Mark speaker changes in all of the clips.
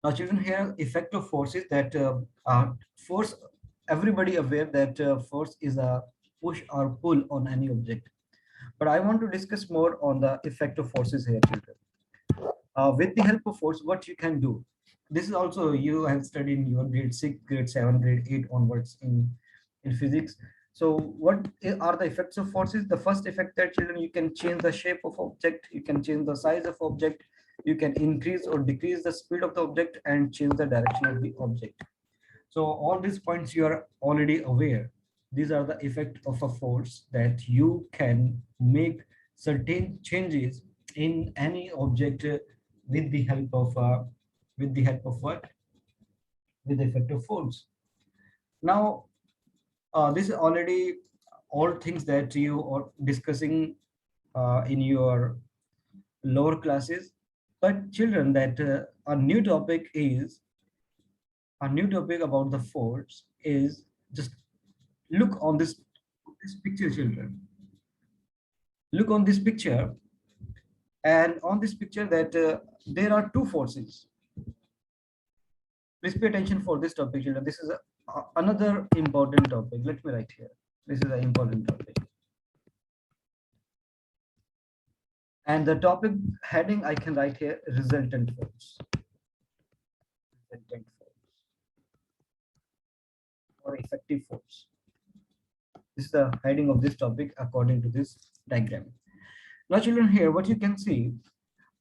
Speaker 1: Now, children, here effect of force is that force. Everybody aware that force is a push or pull on any object. But I want to discuss more on the effect of forces here, children. With the help of force, what you can do. This is also you have studied in your grade 6, grade 7, grade 8 onwards in physics. So what are the effects of forces? The first effect that, children, you can change the shape of object, you can change the size of object, you can increase or decrease the speed of the object and change the direction of the object. So all these points you are already aware. These are the effect of a force, that you can make certain changes in any object with the help of what? With the effect of force. Now, this is already all things that you are discussing in your lower classes. But children, that a new topic about the force is just look on this picture, children. Look on this picture, and on this picture that there are two forces. Please pay attention for this topic, children. This is another important topic. Let me write here. This is an important topic. And the topic heading I can write here: resultant force. Resultant force or effective force. This is the heading of this topic according to this diagram. Now, children, here what you can see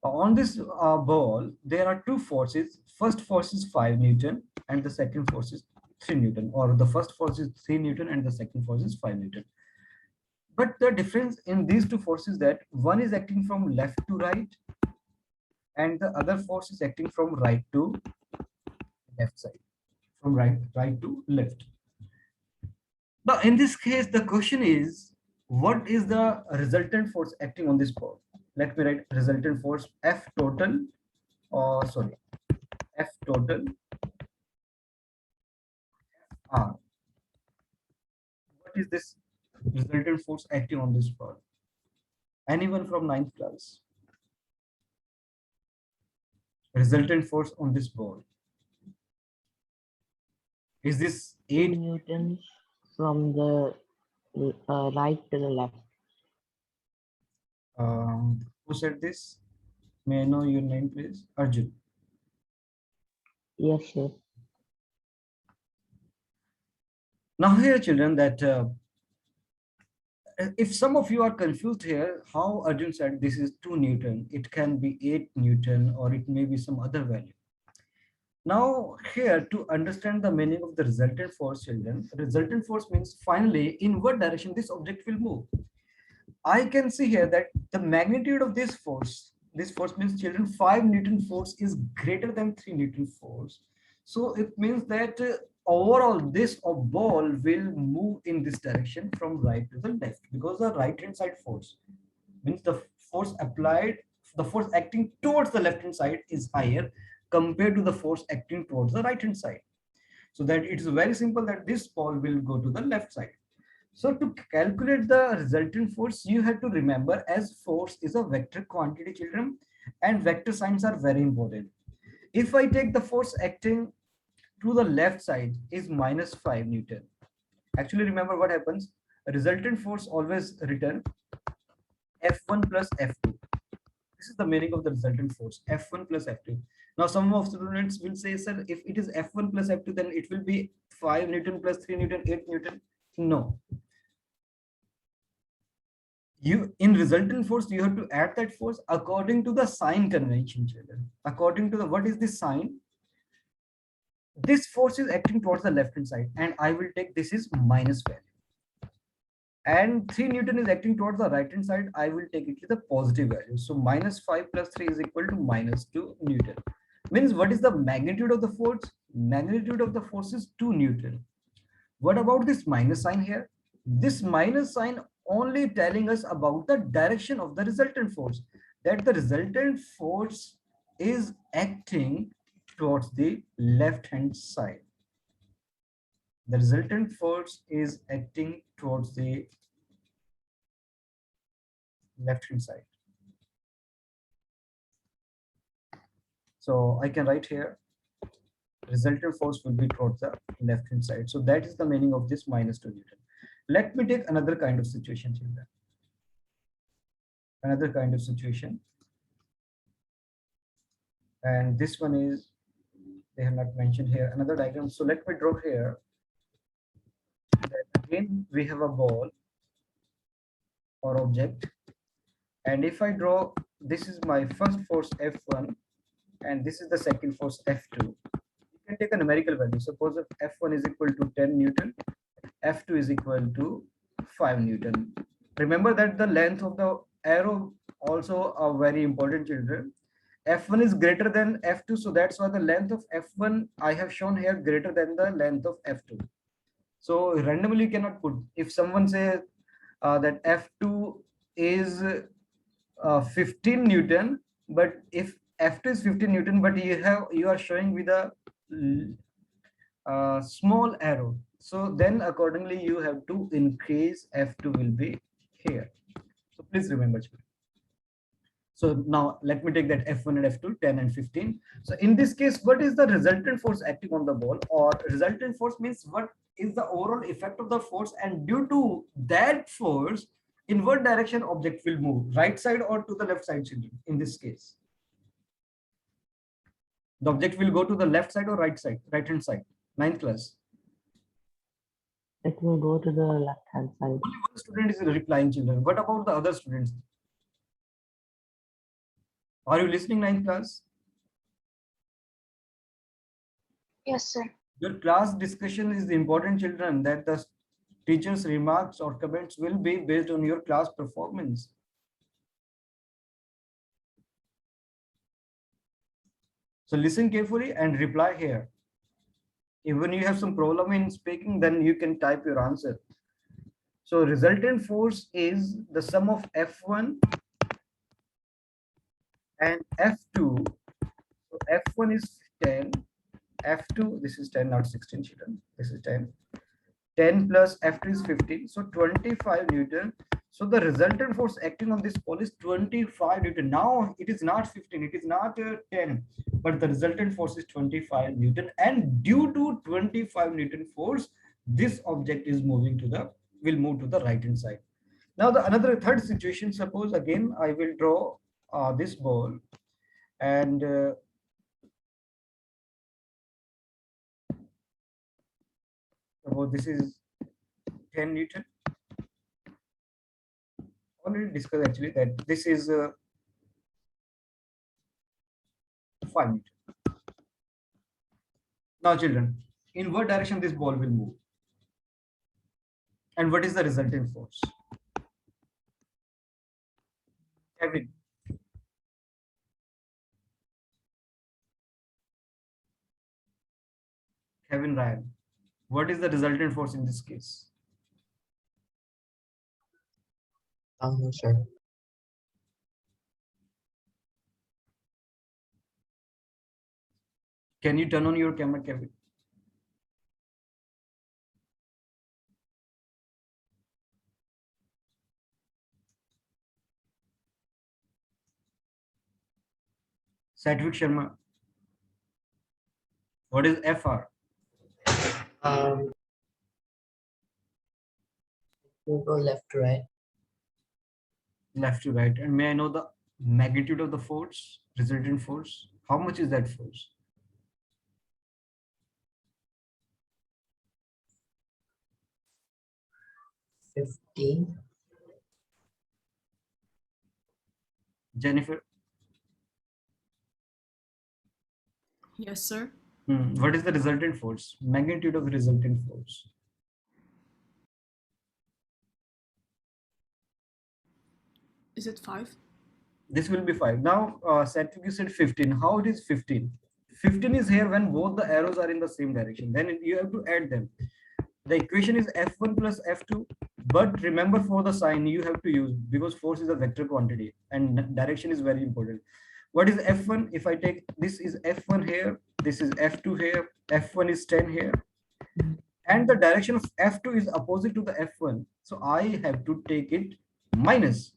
Speaker 1: on this ball, there are two forces. First force is 5 Newton and the second force is 3 Newton, or the first force is 3 Newton and the second force is 5 Newton. But the difference in these two forces that one is acting from left to right and the other force is acting from right to left side, from right to left. Now, in this case, the question is, what is the resultant force acting on this ball? Let me write resultant force F total, or sorry, F total R. What is this resultant force acting on this ball? Anyone from ninth class? Resultant force on this ball. Is this 8
Speaker 2: newtons from the right to the left.
Speaker 1: Who said this? May I know your name, please? Arjun.
Speaker 2: Yes, sir.
Speaker 1: Now here, children, that if some of you are confused here, how Arjun said this is 2 Newton, it can be 8 Newton, or it may be some other value. Now here, to understand the meaning of the resultant force, children, resultant force means finally in what direction this object will move. I can see here that the magnitude of this force means, children, 5 Newton force is greater than 3 Newton force. So it means that overall this ball will move in this direction from right to the left, because the right hand side force means the force applied, the force acting towards the left hand side is higher compared to the force acting towards the right hand side. So that it's very simple that this ball will go to the left side. So to calculate the resultant force, you have to remember, as force is a vector quantity, children, and vector signs are very important. If I take the force acting to the left side is minus 5 Newton. Actually, remember what happens. A resultant force always written F1 plus F2. This is the meaning of the resultant force, F1 plus F2. Now, some of the students will say, sir, if it is F1 plus F2, then it will be 5 Newton plus 3 Newton, 8 Newton. No. You, in resultant force, you have to add that force according to the sign convention, children. According to the, what is the sign? This force is acting towards the left hand side, and I will take this is minus value. And 3 Newton is acting towards the right hand side, I will take it to the positive value. So minus 5 plus 3 is equal to minus 2 Newton. Means what is the magnitude of the force? Magnitude of the force is 2 Newton. What about this minus sign here? This minus sign only telling us about the direction of the resultant force, that the resultant force is acting towards the left hand side. The resultant force is acting towards the left hand side. So I can write here resultant force will be towards the left hand side. So that is the meaning of this minus 2 Newton. Let me take another kind of situation, children. Another kind of situation. And this one is, they have not mentioned here, another diagram. So let me draw here. That again, we have a ball or object. And if I draw, this is my first force F1, and this is the second force F2. You can take a numerical value. Suppose if F1 is equal to 10 Newton, F2 is equal to 5 Newton. Remember that the length of the arrow also are very important, children. F1 is greater than F2, so that's why the length of F1 I have shown here greater than the length of F2. So randomly you cannot put. If someone says that F2 is 15 Newton, but if F2 is 15 Newton, but you are showing with a small arrow, so then accordingly you have to increase F2 will be here. So please remember. So now let me take that F1 and F2, 10 and 15. So in this case, what is the resultant force acting on the ball? Or resultant force means what is the overall effect of the force, and due to that force, in what direction object will move, right side or to the left side, children? In this case, the object will go to the left side or right side, right hand side. Ninth class.
Speaker 2: It will go to the left-hand side.
Speaker 1: Only one student is replying, children. What about the other students? Are you listening, ninth class?
Speaker 3: Yes, sir.
Speaker 1: Your class discussion is important, children, that the teacher's remarks or comments will be based on your class performance. So listen carefully and reply here. Even you have some problem in speaking, then you can type your answer. So resultant force is the sum of F1 and F2. So F1 is 10, F2, this is 10, not 16, children. This is 10. 10 plus F2 is 15, so 25 Newton. So the resultant force acting on this ball is 25 Newton. Now it is not 15, it is not 10, but the resultant force is 25 Newton. And due to 25 Newton force, this object is moving to the, will move to the right hand side. Now the another third situation, suppose again I will draw this ball, and suppose this is 10 Newton. Already discussed actually that this is 5 Newton. Now children, in what direction this ball will move? And what is the resultant force? Kevin. Kevin Ryan. What is the resultant force in this case?
Speaker 4: No, sir.
Speaker 1: Can you turn on your camera, Kevin? Satvik Sharma. What is FR?
Speaker 4: We'll go left to right.
Speaker 1: Left to right. And may I know the magnitude of the force, resultant force? How much is that force? Jennifer?
Speaker 5: Yes, sir.
Speaker 1: What is the resultant force? Magnitude of the resultant force?
Speaker 5: Is it 5?
Speaker 1: This will be 5. Now, Satvik, you said 15. How it is 15? 15 is here when both the arrows are in the same direction. Then you have to add them. The equation is F1 plus F2. But remember, for the sign you have to use, because force is a vector quantity and direction is very important. What is F1? If I take this is F1 here, this is F2 here, F1 is 10 here, and the direction of F2 is opposite to the F1. So I have to take it minus.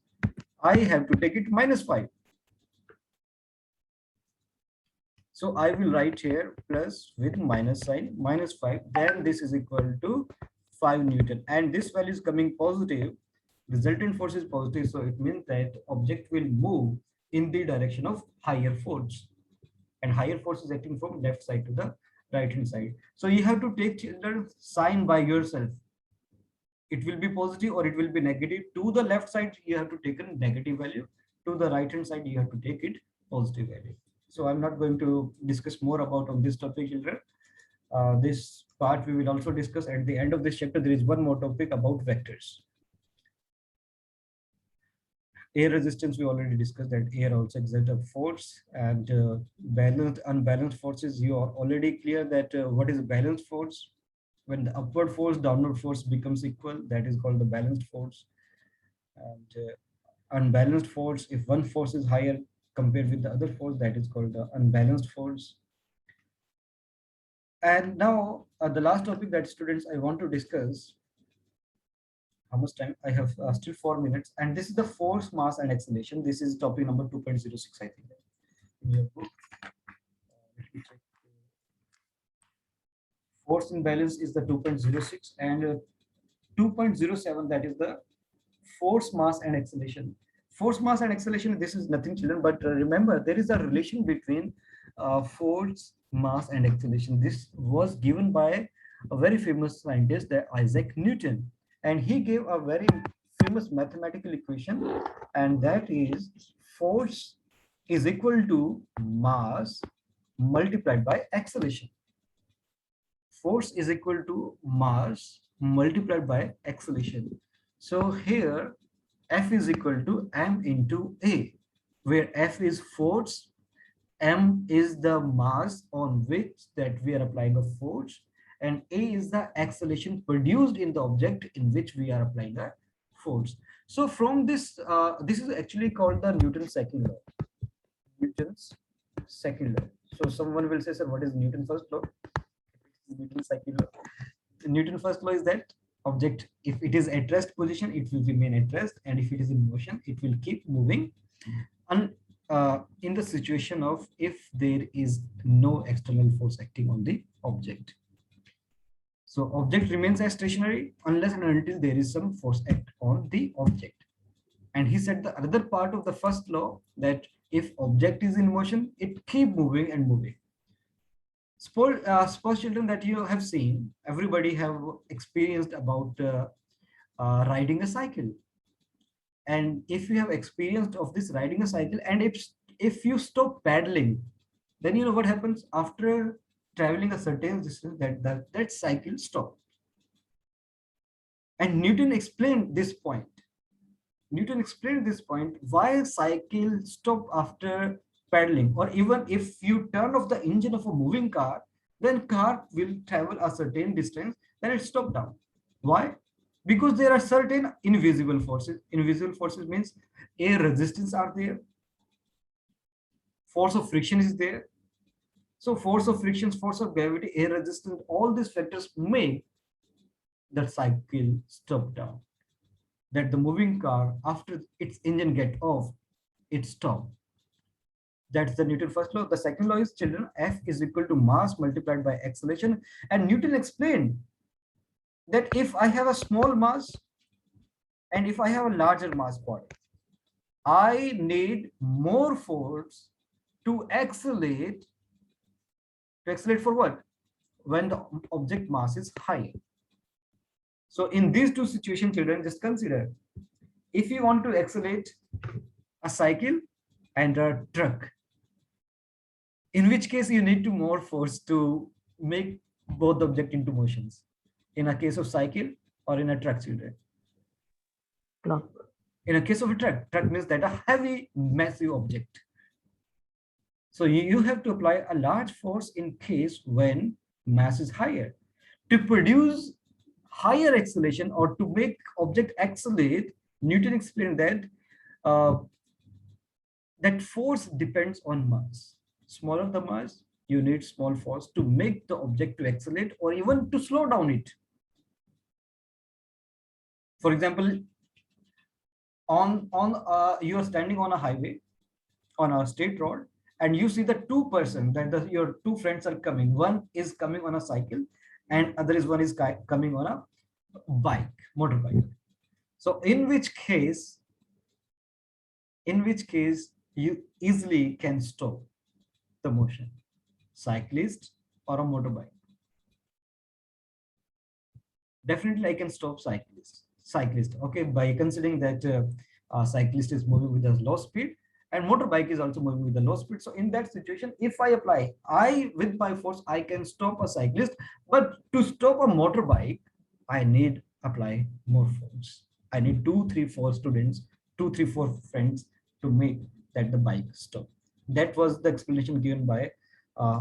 Speaker 1: I have to take it minus 5. So I will write here plus with minus sign, minus 5. Then this is equal to 5 Newton. And this value is coming positive. Resultant force is positive. So it means that object will move in the direction of higher force. And higher force is acting from left side to the right hand side. So you have to take children sign by yourself. It will be positive or it will be negative. To the left side, you have to take a negative value. To the right hand side, you have to take it positive value. So I'm not going to discuss more about on this topic, children. This part we will also discuss at the end of this chapter. There is one more topic about vectors. Air resistance, we already discussed that air also exerts a force, and balanced, unbalanced forces, you are already clear that what is a balanced force. When the upward force, downward force becomes equal, that is called the balanced force. And unbalanced force, if one force is higher compared with the other force, that is called the unbalanced force. And now the last topic that students I want to discuss, how much time I have, still 4 minutes, and this is the force, mass and acceleration. This is topic number 2.06, I think, in your book. Let me check. Force imbalance is the 2.06, and 2.07, that is the force, mass and acceleration. Force, mass and acceleration, this is nothing, children, but remember there is a relation between force, mass and acceleration. This was given by a very famous scientist, that Isaac Newton, and he gave a very famous mathematical equation, and that is force is equal to mass multiplied by acceleration. Force is equal to mass multiplied by acceleration. So here F is equal to m into a, where F is force, m is the mass on which that we are applying a force, and a is the acceleration produced in the object in which we are applying a force. So from this, this is actually called the Newton's second law. Newton's second law. So someone will say, sir, what is Newton's first law? Newton's second law. Newton's first law is that object, if it is at rest position, it will remain at rest, and if it is in motion, it will keep moving. And in the situation of if there is no external force acting on the object. So object remains as stationary unless and until there is some force act on the object. And he said the other part of the first law, that if object is in motion, it keep moving and moving. Suppose children that you have seen, everybody have experienced about riding a cycle. And if you have experienced of this riding a cycle, and if you stop paddling, then you know what happens after traveling a certain distance, that cycle stops. And Newton explained this point. Newton explained this point, why cycle stop after paddling, or even if you turn off the engine of a moving car, then car will travel a certain distance, then it stop down. Why? Because there are certain invisible forces. Invisible forces means air resistance are there, force of friction is there. So force of friction, force of gravity, air resistance, all these factors make that cycle stop down. That the moving car, after its engine get off, it stop. That's the Newton first law. The second law is, children, F is equal to mass multiplied by acceleration. And Newton explained that if I have a small mass and if I have a larger mass body, I need more force to accelerate. To accelerate for what? When the object mass is high. So in these two situations, children, just consider, if you want to accelerate a cycle and a truck, in which case you need to more force to make both the object into motions. In a case of cycle or in a truck, children?
Speaker 2: Truck.
Speaker 1: In a case of a truck means that a heavy, massive object. So you have to apply a large force in case when mass is higher. To produce higher acceleration or to make object accelerate, Newton explained that that force depends on mass. Smaller the mass, you need small force to make the object to accelerate or even to slow down it. For example, you are standing on a highway, on a straight road, and you see the two person that your two friends are coming. One is coming on a cycle, and other is one is coming on a bike, motorbike. So in which case you easily can stop the motion, cyclist or a motorbike? Definitely I can stop cyclist, okay, by considering that cyclist is moving with a low speed and motorbike is also moving with a low speed. So in that situation, if I apply I with my force, I can stop a cyclist, but to stop a motorbike, I need apply more force. I need 2 3 4 students, 2 3 4 friends to make that the bike stop. That was the explanation given by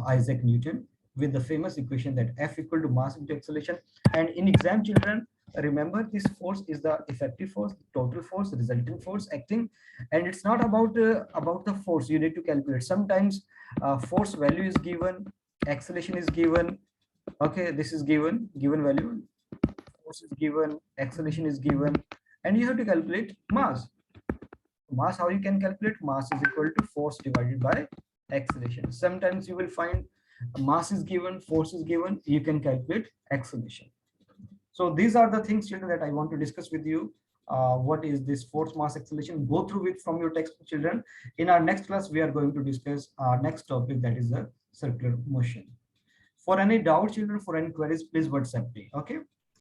Speaker 1: Isaac Newton with the famous equation that F equal to mass into acceleration. And in exam, children, remember this force is the effective force, total force, resultant force acting, and it's not about the force you need to calculate. Sometimes force value is given, acceleration is given. Okay, this is given value, force is given, acceleration is given, and you have to calculate mass. Mass, how you can calculate? Mass is equal to force divided by acceleration. Sometimes you will find mass is given, force is given, you can calculate acceleration. So these are the things, children, that I want to discuss with you. What is this force, mass, acceleration? Go through it from your textbook, children. In our next class, we are going to discuss our next topic, that is the circular motion. For any doubt, children, for any queries, please WhatsApp me. Okay.